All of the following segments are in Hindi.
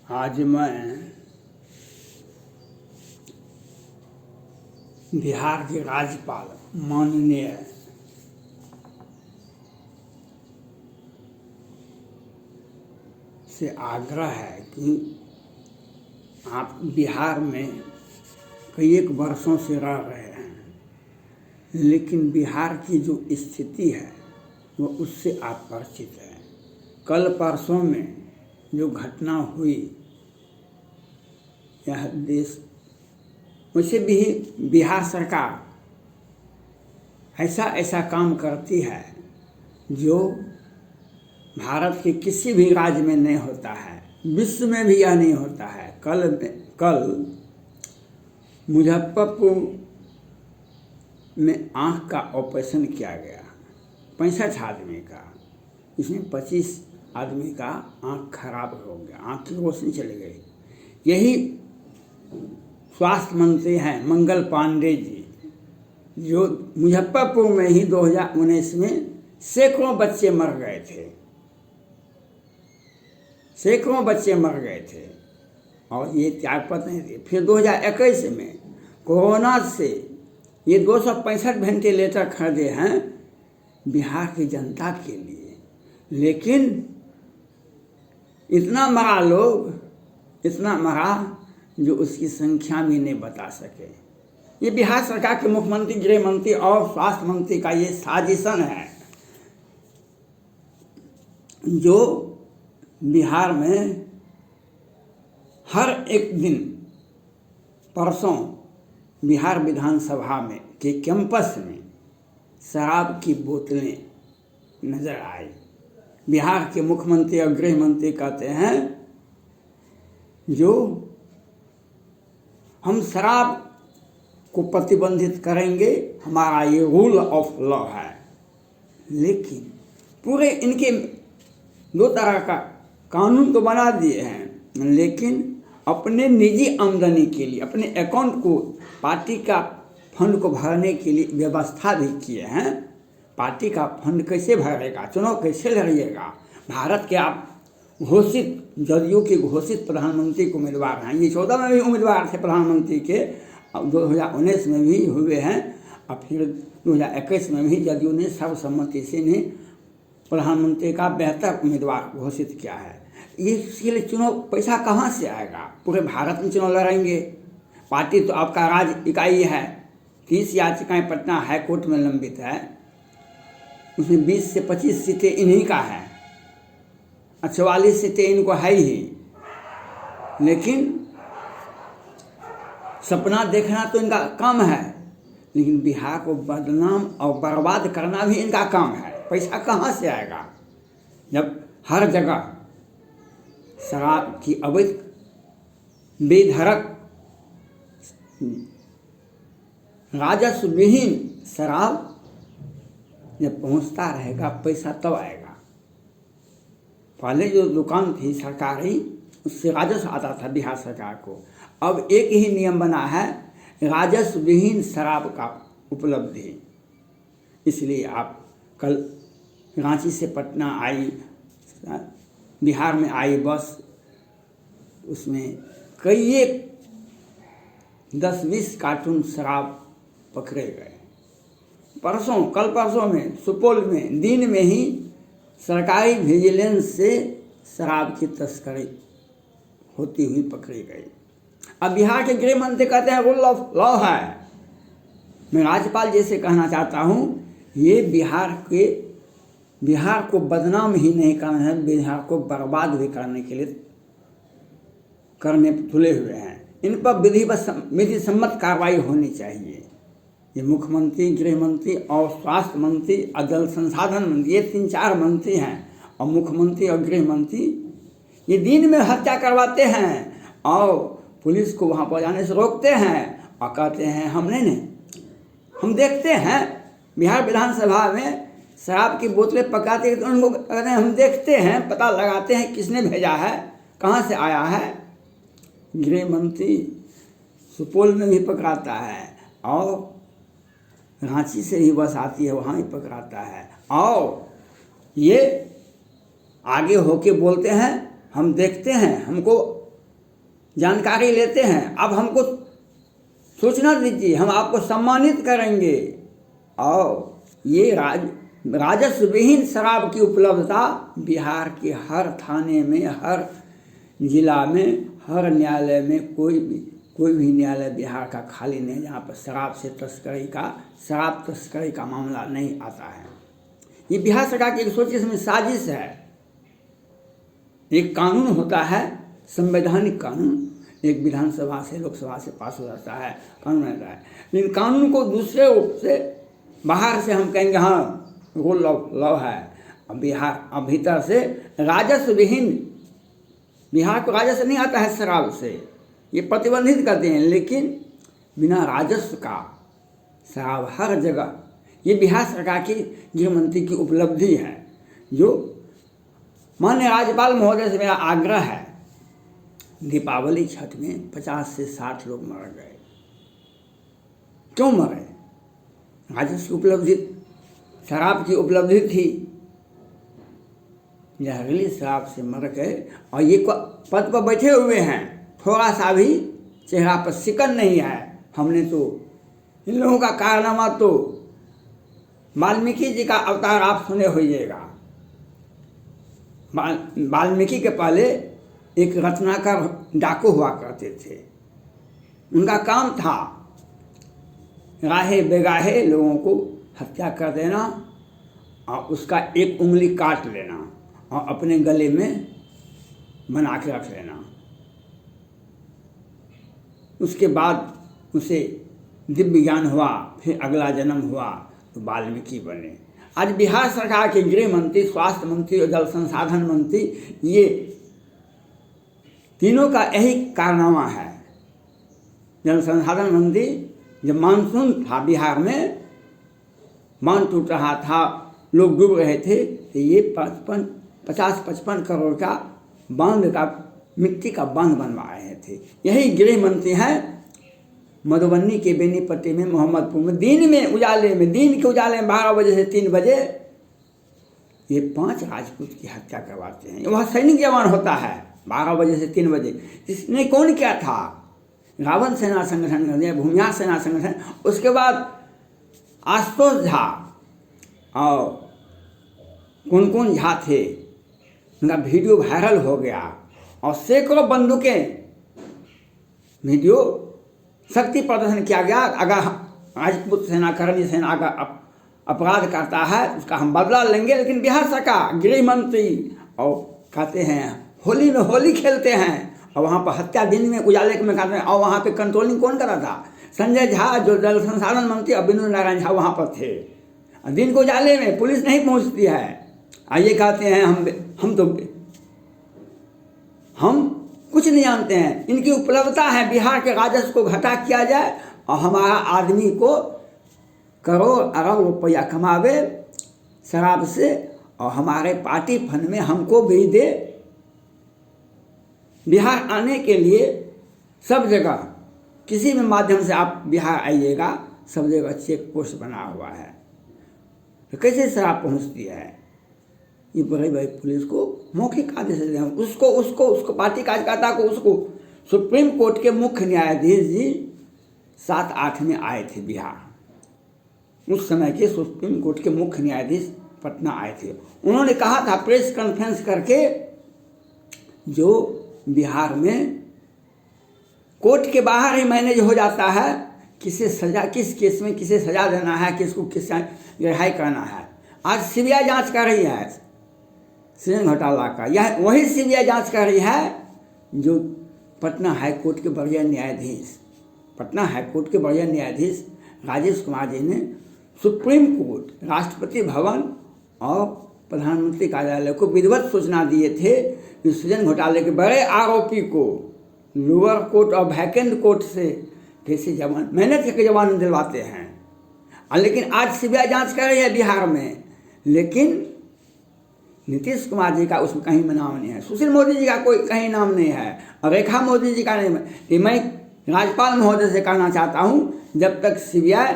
आज मैं बिहार के राज्यपाल माननीय से आग्रह है कि आप बिहार में कई एक वर्षों से रह रहे हैं, लेकिन बिहार की जो स्थिति है वो उससे आप परिचित हैं। कल परसों में जो घटना हुई, यह देश वैसे भी बिहार सरकार ऐसा काम करती है जो भारत के किसी भी राज्य में नहीं होता है, विश्व में भी यह नहीं होता है। कल मुजफ्फरपुर में आँख का ऑपरेशन किया गया, 65 आदमी का। इसमें 25 आदमी का आँख खराब हो गया, आँख की रोशनी चली गई। यही स्वास्थ्य मंत्री हैं मंगल पांडे जी, जो मुजफ्फरपुर में ही 2019 में सैकड़ों बच्चे मर गए थे, सैकड़ों बच्चे मर गए थे और ये त्यागपत्र नहीं थे। फिर 2021 में कोरोना से ये 265 वेंटिलेटर खरीदे हैं बिहार की जनता के लिए, लेकिन इतना मरा लोग, इतना मरा जो उसकी संख्या भी नहीं बता सके। ये बिहार सरकार के मुख्यमंत्री, गृह मंत्री और स्वास्थ्य मंत्री का ये साजिशन है, जो बिहार में हर एक दिन, परसों बिहार विधानसभा में के कैंपस में शराब की बोतलें नजर आई। बिहार के मुख्यमंत्री और गृह मंत्री कहते हैं जो हम शराब को प्रतिबंधित करेंगे, हमारा ये रूल ऑफ लॉ है। लेकिन पूरे इनके 2 तरह का कानून तो बना दिए हैं, लेकिन अपने निजी आमदनी के लिए, अपने अकाउंट को, पार्टी का फंड को भरने के लिए व्यवस्था भी किए हैं। पार्टी का फंड कैसे भरेगा, चुनाव कैसे लड़िएगा? भारत के आप घोषित, जदयू के घोषित प्रधानमंत्री के उम्मीदवार हैं। ये 14 में भी उम्मीदवार थे प्रधानमंत्री के, 2019 में भी हुए हैं और फिर 2021 में भी जदयू ने सर्वसम्मति से इन्हें प्रधानमंत्री का बेहतर उम्मीदवार घोषित किया है। ये इसके लिए चुनाव पैसा कहाँ से आएगा? पूरे भारत में चुनाव लड़ेंगे। पार्टी तो आपका राज्य इकाई है, 30 याचिकाएं पटना हाई कोर्ट में लंबित है, उसमें 20 से 25 सीटें इन्हीं का है, 44 सीटें इनको है ही। लेकिन सपना देखना तो इनका काम है, लेकिन बिहार को बदनाम और बर्बाद करना भी इनका काम है। पैसा कहाँ से आएगा जब हर जगह शराब की अवैध बेधड़क राजस्व विहीन शराब जब पहुँचता रहेगा, पैसा तब आएगा। पहले जो दुकान थी सरकारी, उससे राजस्व आता था बिहार सरकार को। अब एक ही नियम बना है, राजस्व विहीन शराब का उपलब्धि। इसलिए आप कल रांची से पटना आई, बिहार में आई बस, उसमें कई एक 10-20 कार्टून शराब पकड़े गए। कल परसों में सुपौल में दिन में ही सरकारी विजिलेंस से शराब की तस्करी होती हुई पकड़ी गई। अब बिहार के गृह मंत्री कहते हैं रूल ऑफ लॉ है। मैं राज्यपाल जी से कहना चाहता हूँ, ये बिहार को बदनाम ही नहीं करना है, बिहार को बर्बाद भी करने के लिए करने तुले हुए हैं। इन पर विधि सम्मत कार्रवाई होनी चाहिए। ये मुख्यमंत्री, गृह मंत्री और स्वास्थ्य मंत्री और जल संसाधन मंत्री, ये 3-4 मंत्री हैं, और मुख्यमंत्री और गृह मंत्री ये दिन में हत्या करवाते हैं और पुलिस को वहाँ पर जाने से रोकते हैं और कहते हैं हम नहीं, हम देखते हैं। बिहार विधानसभा में शराब की बोतलें पकाते हैं तो उनको कहते हैं हम देखते हैं, पता लगाते हैं किसने भेजा है, कहाँ से आया है। गृह मंत्री सुपौल में भी पकड़ाता है और रांची से ही बस आती है, वहाँ ही पकड़ाता है, और ये आगे होके बोलते हैं हम देखते हैं, हमको जानकारी लेते हैं। अब हमको सूचना दीजिए, हम आपको सम्मानित करेंगे। और ये राजस्व विहीन शराब की उपलब्धता बिहार के हर थाने में, हर जिला में, हर न्यायालय में, कोई भी न्यायालय बिहार का खाली नहीं जहाँ पर शराब तस्करी का मामला नहीं आता है। ये बिहार सरकार की एक सोची समझी साजिश है। एक कानून होता है, संवैधानिक कानून, एक विधानसभा से, लोकसभा से पास हो जाता है, कानून रहता है। लेकिन कानून को दूसरे रूप से बाहर से हम कहेंगे हाँ रूल ऑफ लॉ है। अब भीतर से राजस्व विहीन, बिहार को राजस्व नहीं आता है शराब से, ये प्रतिबंधित करते हैं। लेकिन बिना राजस्व का शराब हर जगह, ये बिहार सरकार की गृह मंत्री की उपलब्धि है। जो माननीय राज्यपाल महोदय से मेरा आग्रह है, दीपावली छठ में 50 से 60 लोग मर गए। क्यों मरे? राजस्व की उपलब्धि, शराब की उपलब्धि थी, जहरीली शराब से मर गए। और ये पद पर बैठे हुए हैं, थोड़ा सा भी चेहरा पर सिकन नहीं है। हमने तो इन लोगों का कारनामा तो वाल्मीकि जी का अवतार आप सुने होइएगा। वाल्मीकि के पहले एक रत्नाकर डाकू हुआ करते थे। उनका काम था राहे बेगाहे लोगों को हत्या कर देना और उसका एक उंगली काट लेना और अपने गले में बना के रख लेना। उसके बाद उसे दिव्य ज्ञान हुआ, फिर अगला जन्म हुआ तो वाल्मीकि बने। आज बिहार सरकार के गृह मंत्री, स्वास्थ्य मंत्री और जल संसाधन मंत्री, ये तीनों का यही कारनामा है। जल संसाधन मंत्री, जब मानसून था बिहार में, बांध टूट रहा था, लोग डूब रहे थे, तो ये 50-55 करोड़ का बांध का, मिट्टी का बांध बनवाए थे। यही गृह मंत्री हैं मधुबनी के बेनीपट्टी में, मोहम्मदपुर में, दिन के उजाले में 12 बजे से 3 बजे ये 5 राजपूत की हत्या करवाते हैं। वहाँ सैनिक जवान होता है 12 बजे से 3 बजे। इसने कौन किया था? रावण सेना संगठन कर दिया, भूमिहार सेना संगठन। उसके बाद आशुतोष झा और कौन झा थे, उनका वीडियो वायरल हो गया और सैकड़ों बंदूकें, वीडियो शक्ति प्रदर्शन किया गया। अगर राजपूत सेना, करनी सेना का अपराध करता है उसका हम बदला लेंगे। लेकिन बिहार सरकार, गृह मंत्री और कहते हैं होली में होली खेलते हैं और वहाँ पर हत्या दिन में उजाले में करते हैं। और वहाँ पे कंट्रोलिंग कौन कर रहा था? संजय झा जो जल संसाधन मंत्री और विनोद नारायण झा वहाँ पर थे। दिन को उजाले में पुलिस नहीं पहुँचती है। ये कहते हैं हम कुछ नहीं जानते हैं। इनकी उपलब्धता है बिहार के राजस्व को घटा किया जाए और हमारा आदमी को करोड़ अरब रुपया कमावे शराब से और हमारे पार्टी फंड में हमको भी दे। बिहार आने के लिए सब जगह, किसी भी माध्यम से आप बिहार आइएगा, सब जगह चेक पोस्ट बना हुआ है। तो कैसे शराब पहुंचती है? ये बड़ी पुलिस को मौखिक आदेश दें। उसको पार्टी कार्यकर्ता को, उसको सुप्रीम कोर्ट के मुख्य न्यायाधीश जी 7-8 में आए थे बिहार। उस समय के सुप्रीम कोर्ट के मुख्य न्यायाधीश पटना आए थे। उन्होंने कहा था प्रेस कॉन्फ्रेंस करके, जो बिहार में कोर्ट के बाहर ही मैनेज हो जाता है, किसे सजा, किस केस में किसे सजा देना है, किसको किस रिहाई करना है। आज सीबीआई जांच कर रही है सृजन घोटाला का। यह वही सीबीआई जांच कर रही है जो पटना हाई कोर्ट के वरीय न्यायाधीश राजेश कुमार जी ने सुप्रीम कोर्ट, राष्ट्रपति भवन और प्रधानमंत्री कार्यालय को विधिवत सूचना दिए थे कि सृजन घोटाले के बड़े आरोपी को लोअर कोर्ट और वैकेंट कोर्ट से कैसे मेहनत के जवान दिलवाते हैं। लेकिन आज सीबीआई जांच कर रही है बिहार में, लेकिन नीतीश कुमार जी का उसमें कहीं नाम नहीं है, सुशील मोदी जी का कोई कहीं नाम नहीं है और रेखा मोदी जी का नहीं है। मैं राज्यपाल महोदय से कहना चाहता हूँ, जब तक सीबीआई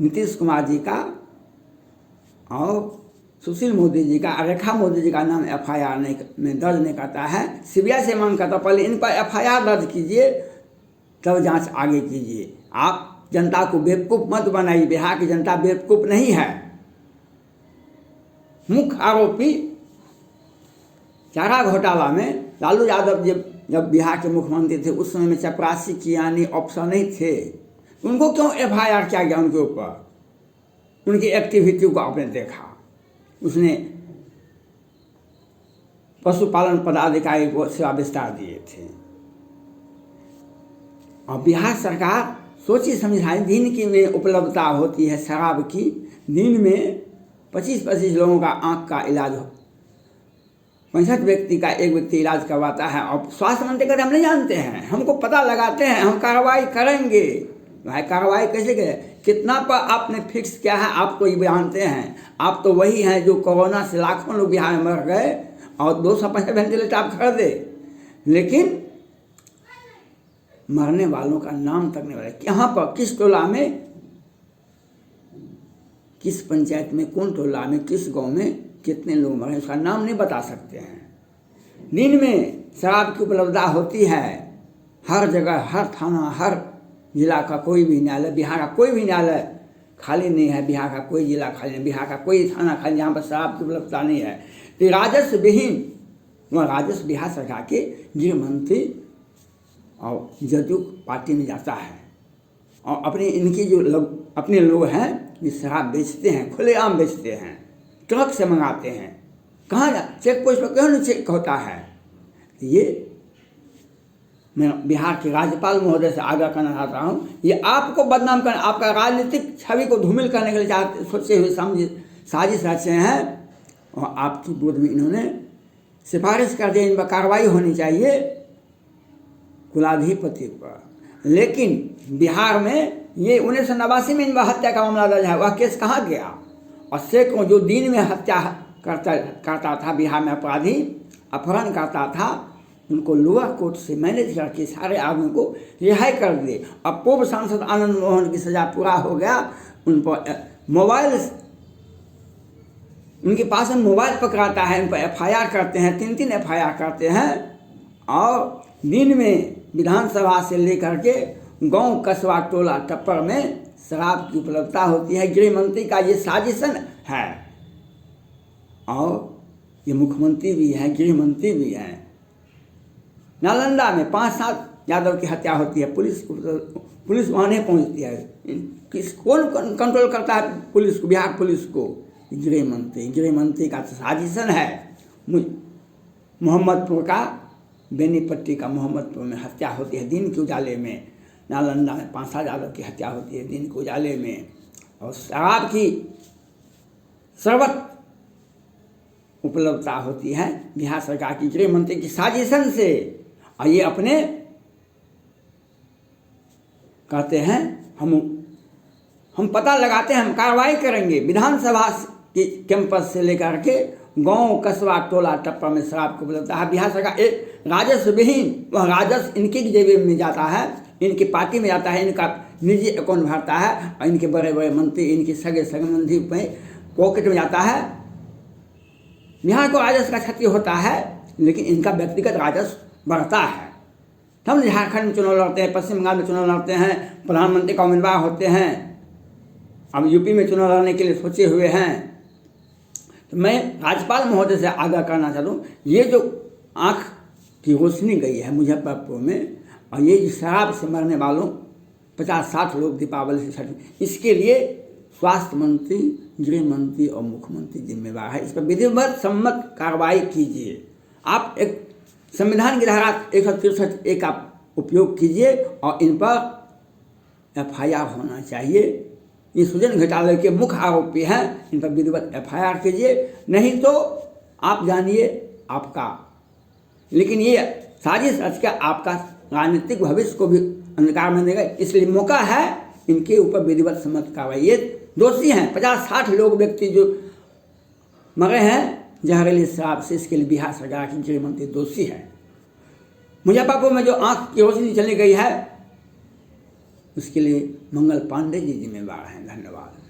नीतीश कुमार जी का और सुशील मोदी जी का, रेखा मोदी जी का नाम FIR में दर्ज नहीं करता है, CBI से मांग करता पहले इन पर FIR दर्ज कीजिए, तब जांच आगे कीजिए। आप जनता को बेवकूफ़ मत बनाइए। बिहार की जनता बेवकूफ़ नहीं है। मुख्य आरोपी चारा घोटाला में लालू यादव जब बिहार के मुख्यमंत्री थे उस समय में चपरासी कियानी ऑप्शन नहीं थे, उनको क्यों FIR किया गया उनके ऊपर? उनकी एक्टिविटी को आपने देखा, उसने पशुपालन पदाधिकारी को सेवा विस्तार दिए थे। और बिहार सरकार सोची समझाई, दिन की में उपलब्धता होती है शराब की, दिन में 25-25 लोगों का आँख का इलाज हो, 65 व्यक्ति का एक व्यक्ति इलाज करवाता है। और स्वास्थ्य मंत्री कहते हम नहीं जानते हैं, हमको पता लगाते हैं, हम कार्रवाई करेंगे। भाई कार्रवाई कैसे करें? कितना पर आपने फिक्स किया है आपको ये जानते हैं? आप तो वही हैं जो कोरोना से लाखों लोग बिहार में मर गए और 265 वेंटिलेटर आप खरीदे, लेकिन मरने वालों का नाम तक नहीं बता। यहाँ पर किस टोला में, किस पंचायत में, कौन टोला में, किस गांव में कितने लोग मरे उसका नाम नहीं बता सकते हैं। दिन में शराब की उपलब्धता होती है हर जगह, हर थाना, हर जिला का कोई भी न्यायालय, बिहार का कोई भी न्यायालय खाली नहीं है, बिहार का कोई जिला खाली नहीं, बिहार का कोई थाना खाली जहाँ पर शराब की उपलब्धता नहीं है। तो राजस्व विहीन वह राजस्व बिहार सरकार के गृह मंत्री और जदयू पार्टी में जाता है। और अपने इनके जो अपने लोग हैं ये शराब बेचते हैं, खुलेआम बेचते हैं, ट्रक से मंगाते हैं। कहाँ जा चेक पोस्ट पर क्यों नहीं चेक होता है? ये मैं बिहार के राज्यपाल महोदय से आग्रह करना चाहता हूँ, ये आपको बदनाम करने, आपका राजनीतिक छवि को धूमिल करने के लिए सोचे हुए साजिश रचे हैं। और आपकी बोर्ड में इन्होंने सिफारिश कर दी इन पर कार्रवाई होनी चाहिए कुलाधिपति पर। लेकिन बिहार में ये 1989 में इन पर हत्या का मामला दर्ज है, वह केस कहाँ गया? और सैकड़ों जो दिन में हत्या करता था बिहार में, अपराधी अपहरण करता था, उनको लोअर कोर्ट से मैनेज करके सारे आदमियों को रिहाई कर दिए। अब पूर्व सांसद आनंद मोहन की सजा पूरा हो गया, उन पर मोबाइल, उनके पास में मोबाइल पकड़ाता है, उन पर FIR करते हैं, 3-3 FIR करते हैं। और दिन में विधानसभा से लेकर के गांव, कस्बा, टोला, टप्पर में शराब की उपलब्धता होती है। गृह मंत्री का ये साजिशन है और ये मुख्यमंत्री भी हैं, गृह मंत्री भी हैं। नालंदा में 5-7 यादव की हत्या होती है, पुलिस वहाँ नहीं पहुँचती है। कौन कंट्रोल करता है पुलिस को, बिहार पुलिस को? गृह मंत्री का साजिशन है। मोहम्मदपुर का, बेनीपट्टी का मोहम्मदपुर में हत्या होती है दिन के उजाले में। नालंदा में 5-7 यादव की हत्या होती है दिन के उजाले में। और शराब की सर्वत्र उपलब्धता होती है बिहार सरकार की गृह मंत्री की साजिशन से। और ये अपने कहते हैं हम पता लगाते हैं, हम कार्रवाई करेंगे। विधानसभा के कैंपस से लेकर के गांव, कस्बा, टोला, टप्पा में शराब की उपलब्धता है। बिहार सरकार एक राजस्व विहीन, वह राजस्व इनकी जेब में जाता है, इनकी पार्टी में जाता है, इनका निजी अकाउंट भरता है और इनके बड़े बड़े मंत्री, इनके सगे संबंधी में पॉकेट में जाता है। बिहार को राजस्व का क्षति होता है, लेकिन इनका व्यक्तिगत राजस्व बढ़ता है। हम झारखंड में चुनाव लड़ते हैं, पश्चिम बंगाल में चुनाव लड़ते हैं, प्रधानमंत्री का उम्मीदवार होते हैं, अब यूपी में चुनाव लड़ने के लिए सोचे हुए हैं। तो मैं राज्यपाल महोदय से आग्रह करना चाहता हूँ, ये जो आँख की रोशनी गई है मुजफ्फरपुर में, और ये जो शराब से मरने वालों 50-60 लोग दीपावली से छठ, इसके लिए स्वास्थ्य मंत्री, गृह मंत्री और मुख्यमंत्री जिम्मेवार है। इस पर विधिवत सम्मत कार्रवाई कीजिए। आप एक संविधान की धारा 163 का उपयोग कीजिए और इन पर FIR होना चाहिए। ये सृजन घोटाले के मुख्य आरोपी हैं, इन पर विधिवत FIR कीजिए, नहीं तो आप जानिए आपका, लेकिन ये साजिश रच के आपका राजनीतिक भविष्य को भी अंधकार में देगा। इसलिए मौका है इनके ऊपर विधिवत सम्मत कार्रवाई। ये दोषी हैं, 50-60 लोग व्यक्ति जो मरे हैं जहरीली शराब से, इसके लिए बिहार सरकार की गृह मंत्री दोषी है। मुजफ्फरपुर में जो आंख की रोशनी चली गई है उसके लिए मंगल पांडे जी जिम्मेवार हैं। धन्यवाद।